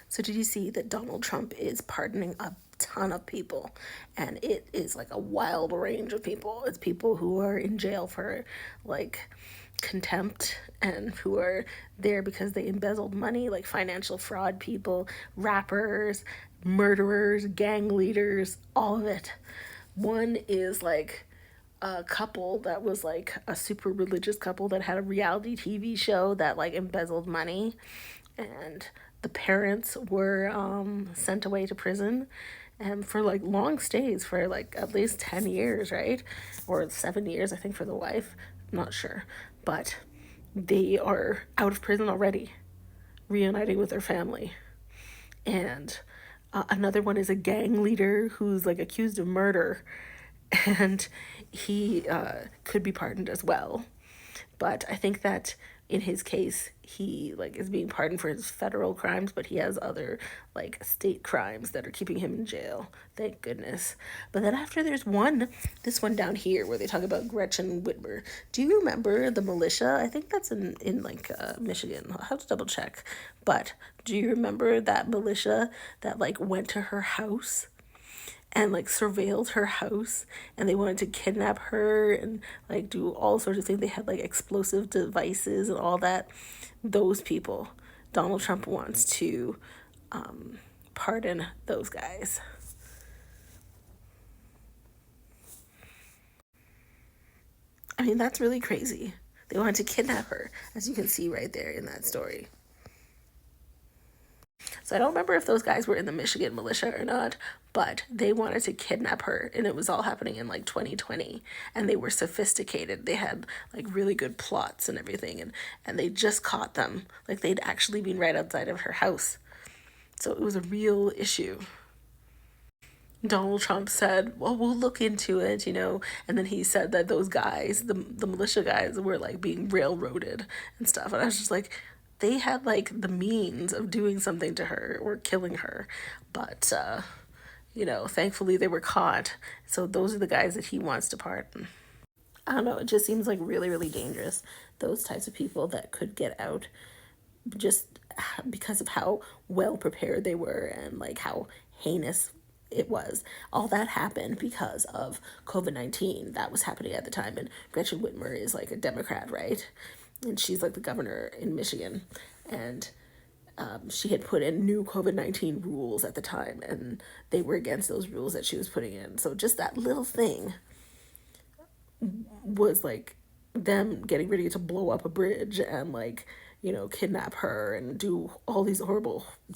So did you see that Donald Trump is pardoning a ton of people? And it is like a wild range of people. It's people who are in jail for like contempt and who are there because they embezzled money, like financial fraud people, rappers, murderers, gang leaders, all of it. One is like a couple that was like a super religious couple that had a reality TV show that like embezzled money, and the parents were sent away to prison and for like long stays for like at least 10 years, right? Or 7 years, I think, for the wife. I'm not sure. But they are out of prison already, reuniting with their family. And another one is a gang leader who's like accused of murder, and he could be pardoned as well. But I think that in his case, he like is being pardoned for his federal crimes, but he has other like state crimes that are keeping him in jail. Thank goodness. But then after there's this one down here where they talk about Gretchen Whitmer. Do you remember the militia? I think that's in like Michigan. I'll have to double check. But do you remember that militia that like went to her house and like surveilled her house, and they wanted to kidnap her and like do all sorts of things? They had like explosive devices and all that. Those people, Donald Trump wants to pardon those guys. I mean, that's really crazy. They wanted to kidnap her, as you can see right there in that story. So I don't remember if those guys were in the Michigan militia or not, but they wanted to kidnap her, and it was all happening in like 2020. And they were sophisticated. They had like really good plots and everything, and they just caught them. Like they'd actually been right outside of her house. So it was a real issue. Donald Trump said, "Well, we'll look into it." And then he said that those guys, the militia guys, were like being railroaded and stuff. And I was just like, they had like the means of doing something to her or killing her, but thankfully they were caught. So those are the guys that he wants to pardon. I don't know. It just seems like really, really dangerous. Those types of people that could get out just because of how well prepared they were and like how heinous it was. All that happened because of COVID-19 that was happening at the time. And Gretchen Whitmer is like a Democrat, right? And she's like the governor in Michigan. And she had put in new COVID-19 rules at the time, and they were against those rules that she was putting in. So just that little thing was like them getting ready to blow up a bridge and like kidnap her and do all these horrible